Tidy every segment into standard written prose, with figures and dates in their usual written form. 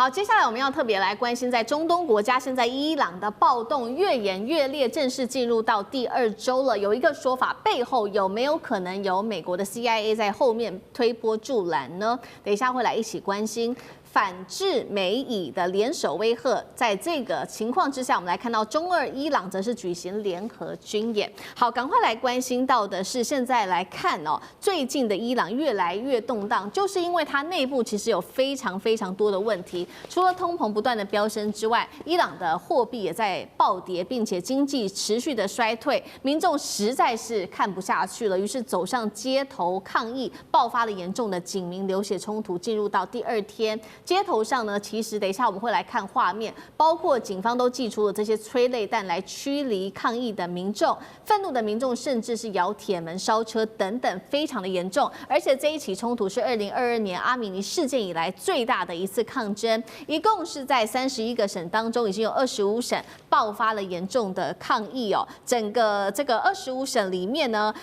好，接下來我們要特別來關心，在中東國家，現在伊朗的暴動越演越烈，正式進入到第2週了。有一個說法，背後有沒有可能有美國的 CIA 在後面推波助瀾呢？等一下會來一起關心。反制美以的聯手威嚇，在這個情況之下，我們來看到中俄伊朗則是舉行聯合軍演。好，趕快來關心到的是，現在來看哦，最近的伊朗越來越動盪，就是因為它內部其實有非常多的問題，除了通膨不斷的飆升之外，伊朗的貨幣也在暴跌，並且經濟持續的衰退，民眾實在是看不下去了，於是走上街頭抗議，爆發了嚴重的警民流血衝突，進入到第2天。街頭上呢，其實等一下我們會來看畫面，包括警方都祭出了這些催淚彈來驅離抗議的民眾，憤怒的民眾甚至是搖鐵門、燒車等等，非常的嚴重。而且這一起衝突是2022年阿米尼事件以來最大的一次抗爭，一共是在31個省當中，已經有25省爆發了嚴重的抗議哦。整個這個25省裡面呢，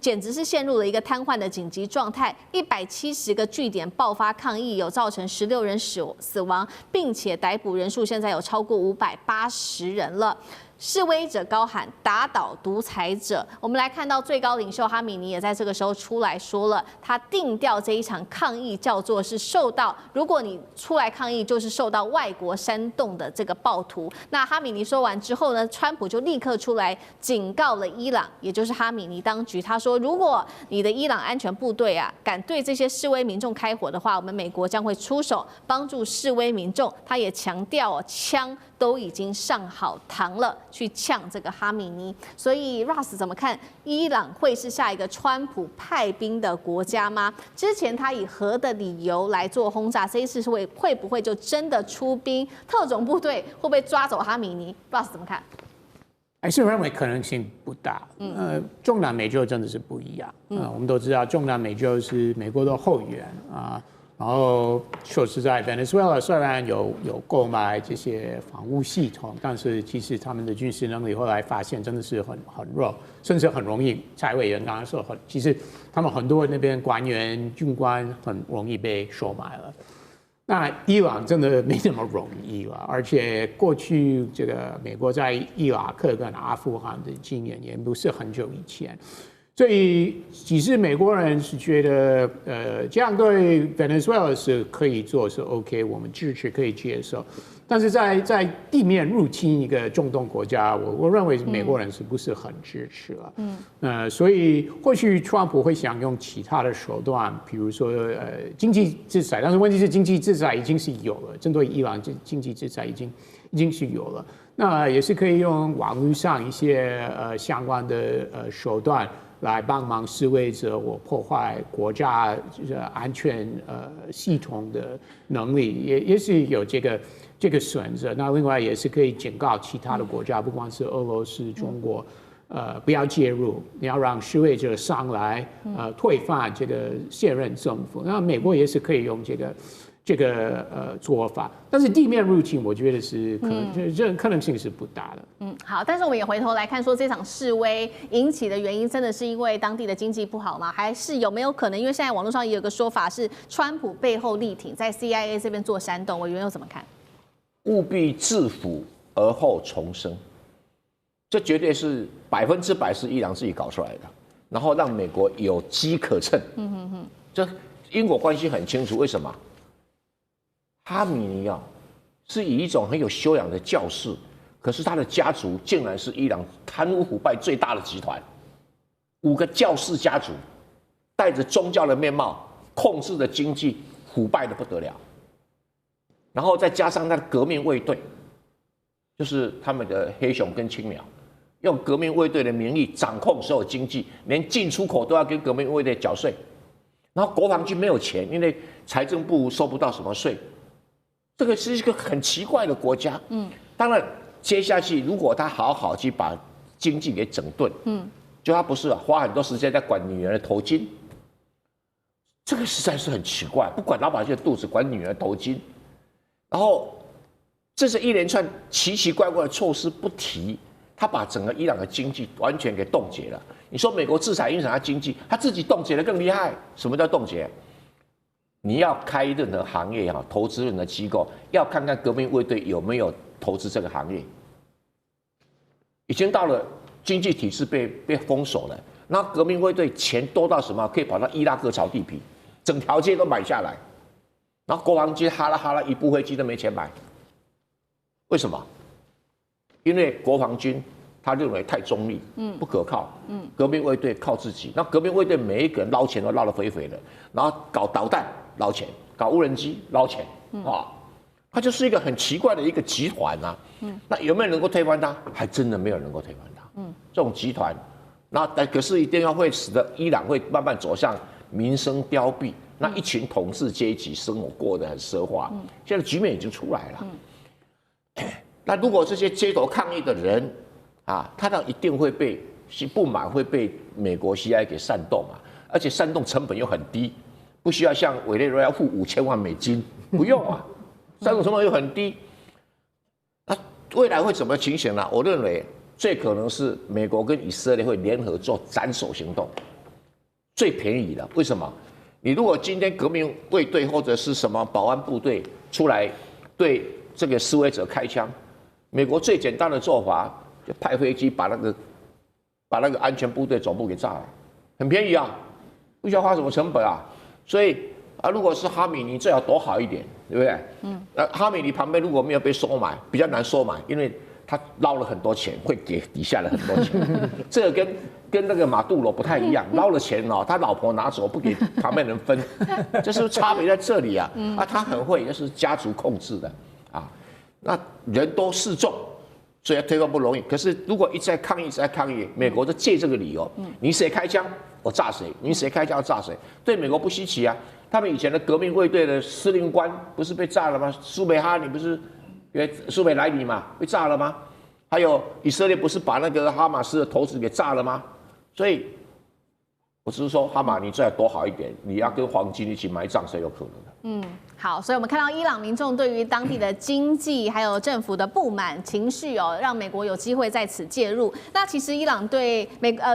簡直是陷入了一個癱瘓的緊急狀態，170個據點爆發抗議，有造成16人死亡，並且逮捕人數現在有超過580人了。示威者高喊打倒獨裁者。我們來看到最高領袖哈米尼也在這個時候出來說了，他定調這一場抗議叫做是受到，如果你出來抗議就是受到外國煽動的這個暴徒。那哈米尼說完之後呢，川普就立刻出來警告了伊朗，也就是哈米尼當局，他說如果你的伊朗安全部隊啊敢對這些示威民眾開火的話，我們美國將會出手幫助示威民眾。他也強調哦，槍都已經上好膛了，去嗆這個哈米尼。所以 Ross 怎麼看？伊朗會是下一個川普派兵的國家嗎？之前他以核的理由來做轟炸，這一次是會不會就真的出兵？特種部隊會不會抓走哈米尼 ？Ross 怎麼看？還是認為可能性不大。中南美洲真的是不一樣。我們都知道中南美洲是美國的後援啊。然後說實在，Venezuela 雖然有購買這些防務系統，但是其實他們的軍事能力後來發現真的是很弱，甚至很容易。蔡委員剛剛說，其實他們很多那邊官員、軍官很容易被收買了。那伊朗真的沒那麼容易了，而且過去這個美國在伊拉克跟阿富汗的經驗也不是很久以前。所以，其實美國人是覺得，這樣對 Venezuela 是可以做，是 OK， 我們支持可以接受。但是在地面入侵一個中東國家，我認為美國人是不是很支持了？所以或許川普會想用其他的手段，比如說經濟制裁，但是問題是經濟制裁已經是有了，針對伊朗經濟制裁已經是有了，那也是可以用網絡上一些相關的手段。來幫忙示威者，我破壞國家安全系統的能力，也是有這個選擇。那另外也是可以警告其他的國家，不管是俄羅斯、中國，不要介入，你要讓示威者上來，推翻這個現任政府。那美國也是可以用這個做法，但是地面入侵，我覺得是可能性是不大的。好，但是我們也回頭來看，說這場示威引起的原因，真的是因為當地的經濟不好嗎？還是有沒有可能？因為現在網絡上也有個說法是，川普背後力挺，在 CIA 這邊做煽動。委員又怎麼看？務必制服而後重生，這絕對是100%是伊朗自己搞出來的，然後讓美國有機可乘。這因果關係很清楚，為什麼？哈米尼啊，是以一種很有修養的教士，可是他的家族竟然是伊朗貪污腐敗最大的集團，5個教士家族，帶着宗教的面貌，控制的經濟腐敗的不得了，然後再加上他的革命衛隊，就是他們的黑熊跟青苗，用革命衛隊的名義掌控所有經濟，連進出口都要跟革命衛隊繳稅，然後國防軍沒有錢，因為財政部收不到什麼稅。這個是一個很奇怪的國家，當然接下去如果他好好去把經濟給整頓，就他不是花很多時間在管女人的頭巾，這個實在是很奇怪，不管老百姓的肚子，管女人的頭巾，然後這是一連串奇奇怪怪的措施不提，他把整個伊朗的經濟完全給凍結了。你說美國制裁影響他經濟，他自己凍結的更厲害。什麼叫凍結？你要開任何行業哈，投資任何機構，要看看革命衛隊有沒有投資這個行業。已經到了經濟體制被封鎖了，那革命衛隊錢多到什麼，可以跑到伊拉克炒地皮，整條街都買下來，然後國防軍哈拉一部飛機都沒錢買，為什麼？因為國防軍他認為太中立，不可靠，革命衛隊靠自己，那革命衛隊每一個人撈錢都撈得肥肥的，然後搞導彈撈錢，搞無人機撈錢，它就是一個很奇怪的一個集團啊。那有沒有人能夠推翻它？還真的沒有人能夠推翻它。這種集團，那可是一定要會使得伊朗會慢慢走向民生凋敝，那一群統治階級生活過得很奢華。現在局面已經出來了。那如果這些街頭抗議的人啊，他那一定會被不滿，會被美國 CIA 給煽動啊，而且煽動成本又很低，不需要像委內瑞拉付5000萬美金，不用啊。煽動成本又很低，那未來會怎麼情形呢？我認為最可能是美國跟以色列會聯合做斬首行動，最便宜的。為什麼？你如果今天革命衛隊或者是什麼保安部隊出來對這個示威者開槍，美國最簡單的做法就派飛機把那個安全部隊總部給炸了，很便宜啊，不需要花什麼成本啊。所以啊，如果是哈米尼最好躲好一點。對不對？那哈米尼旁邊如果沒有被收買，比較難收買，因為他撈了很多錢，會給底下的很多錢。這個跟那個馬杜羅不太一樣，撈了錢哦，他老婆拿走不給旁邊人分，這是差別在這裡啊。他很會，就是家族控制的啊。那人多勢眾，所以要推翻不容易。可是如果一直在抗議，一直在抗議，美國就借這個理由，你誰開槍我炸誰，你誰開槍我炸誰，對美國不稀奇啊。他們以前的革命衛隊的司令官不是被炸了嗎？蘇梅哈尼不是，蘇梅萊尼嘛，被炸了嗎？還有以色列不是把那個哈馬斯的頭子給炸了嗎？所以，我只是說哈馬尼最好躲好一點，你要跟黃金一起埋葬是有可能的。好，所以我們看到伊朗民眾對於當地的經濟還有政府的不滿情緒哦，讓美國有機會在此介入。那其實伊朗對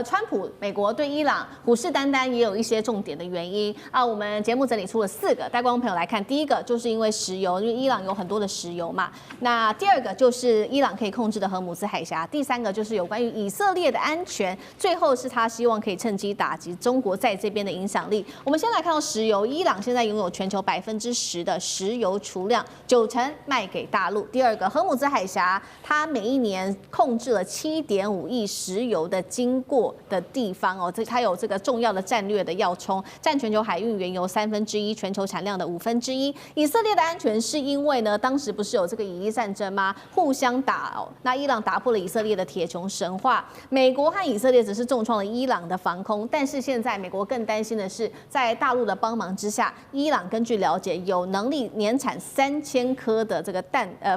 川普美國對伊朗虎視眈眈，也有一些重點的原因啊。我們節目整理出了4個，帶觀眾朋友來看。第一個就是因為石油，因為伊朗有很多的石油嘛。那第2個就是伊朗可以控制的荷姆茲海峽。第3個就是有關於以色列的安全。最後是他希望可以趁機打擊中國在這邊的影響力。我們先來看到石油，伊朗現在擁有全球10%的石油儲量，90%賣給大陸。第2個，荷姆茲海峽，它每一年控制了7.5億石油的經過的地方哦，它有這個重要的戰略的要衝，佔全球海運原油1/3，全球產量的1/5。以色列的安全是因為呢，當時不是有這個以伊戰爭嗎？互相打哦，那伊朗打破了以色列的鐵穹神話，美國和以色列只是重創了伊朗的防空，但是現在美國更擔心的是，在大陸的幫忙之下，伊朗根據了解有能力年產3000顆的這個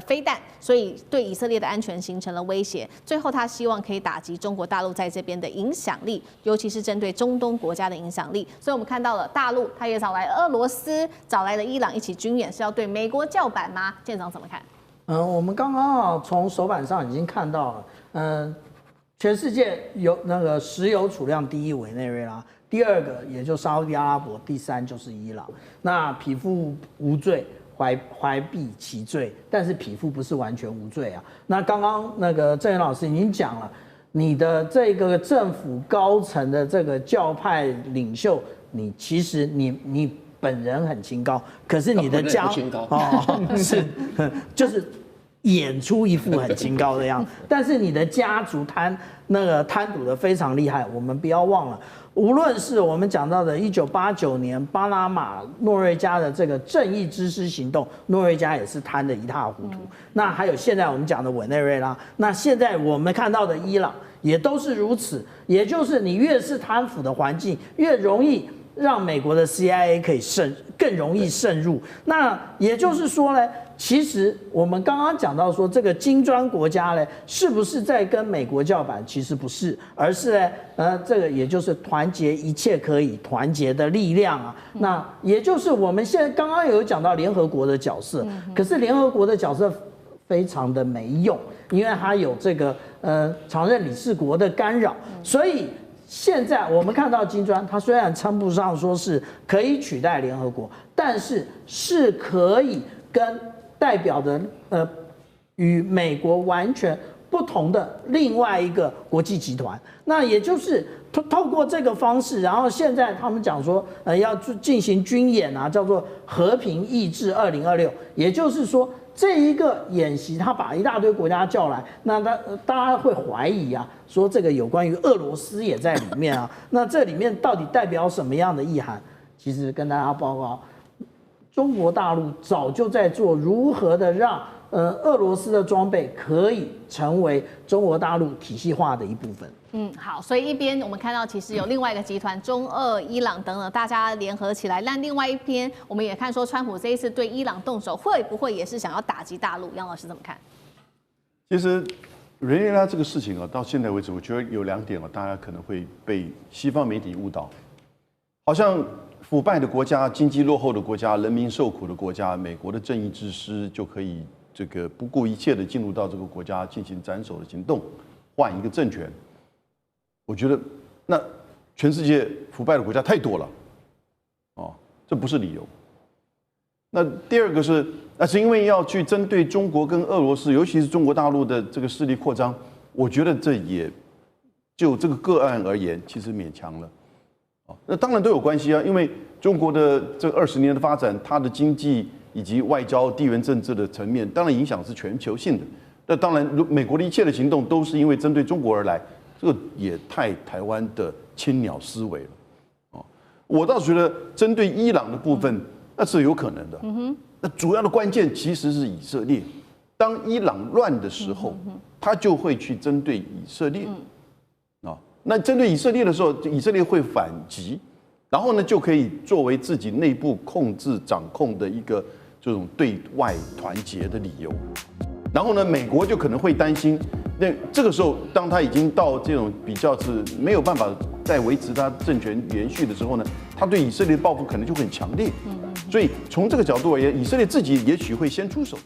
飛彈，所以對以色列的安全形成了威脅。最後，他希望可以打擊中國大陸在這邊的影響力，尤其是針對中東國家的影響力。所以我們看到了大陸，他也找來俄羅斯，找來了伊朗一起軍演，是要對美國叫板嗎？艦長怎麼看？我們剛剛從手板上已經看到了，全世界有那個石油儲量第1委內瑞拉，第2個也就沙烏地阿拉伯，第3就是伊朗。那匹夫無罪，懷璧其罪，但是匹夫不是完全無罪啊。那剛剛那個鄭源老師已經講了，你的這個政府高層的這個教派領袖，你其實你本人很清高，可是你的家是就是演出一副很清高的樣子，但是你的家族貪賭的非常厲害。我們不要忘了，無論是我們講到的1989年巴拿馬諾瑞加的這個正義之師行動，諾瑞加也是貪得一塌糊塗。那還有現在我們講的委內瑞拉，那現在我們看到的伊朗也都是如此。也就是你越是貪腐的環境，越容易讓美國的 CIA 可以更容易滲入。那也就是說呢，其實我們剛剛講到說，這個金磚國家呢，是不是在跟美國叫板？其實不是，而是呢，這個也就是團結一切可以團結的力量啊。那也就是我們現在剛剛有講到聯合國的角色，可是聯合國的角色非常的沒用，因為它有這個常任理事國的干擾，所以現在我們看到金磚，它雖然稱不上說是可以取代聯合國，但是是可以跟代表的與美國完全不同的另外一個國際集團。那也就是透過這個方式，然後現在他們講說要進行軍演啊，叫做和平意志2026，也就是說。這一個演習，他把一大堆國家叫來，那大家會懷疑啊，說這個有關於俄羅斯也在裡面啊，那這裡面到底代表什麼樣的意涵？其實跟大家報告，中國大陸早就在做如何的讓俄羅斯的裝備可以成為中國大陸體系化的一部分。好，所以一邊我們看到其實有另外一個集团，中俄、伊朗等等，大家联合起来。但另外一邊，我们也看说，川普這一次對伊朗動手，會不會也是想要打擊大陸？楊老師怎麼看？其實委內瑞拉這個事情啊，到現在為止，我覺得有2點啊，大家可能會被西方媒體誤導，好像腐敗的國家、經濟落後的國家、人民受苦的國家，美國的正義之師就可以這個不顧一切的進入到這個國家進行斬首的行動，換一個政權。我覺得那全世界腐敗的國家太多了，哦，這不是理由。那第二個是，那是因為要去針對中國跟俄羅斯，尤其是中國大陸的這個勢力擴張，我覺得這也就這個個案而言，其實勉強了。哦，那當然都有關係啊，因為中國的這20年的發展，它的經濟以及外交、地緣政治的層面，當然影響是全球性的。那當然，美國的一切的行動都是因為針對中國而來。這個也太台灣的青鳥思維了，哦，我倒覺得針對伊朗的部分，那是有可能的。那主要的關鍵其實是以色列。當伊朗亂的時候，他就會去針對以色列。那針對以色列的時候，以色列會反擊，然後呢就可以作為自己內部控制、掌控的一個這種對外團結的理由。然後呢，美國就可能會擔心。那這個時候，當他已經到這種比較是沒有辦法再維持他政權延續的時候呢，他對以色列的報復可能就會很強烈。所以從這個角度而言，以色列自己也許會先出手。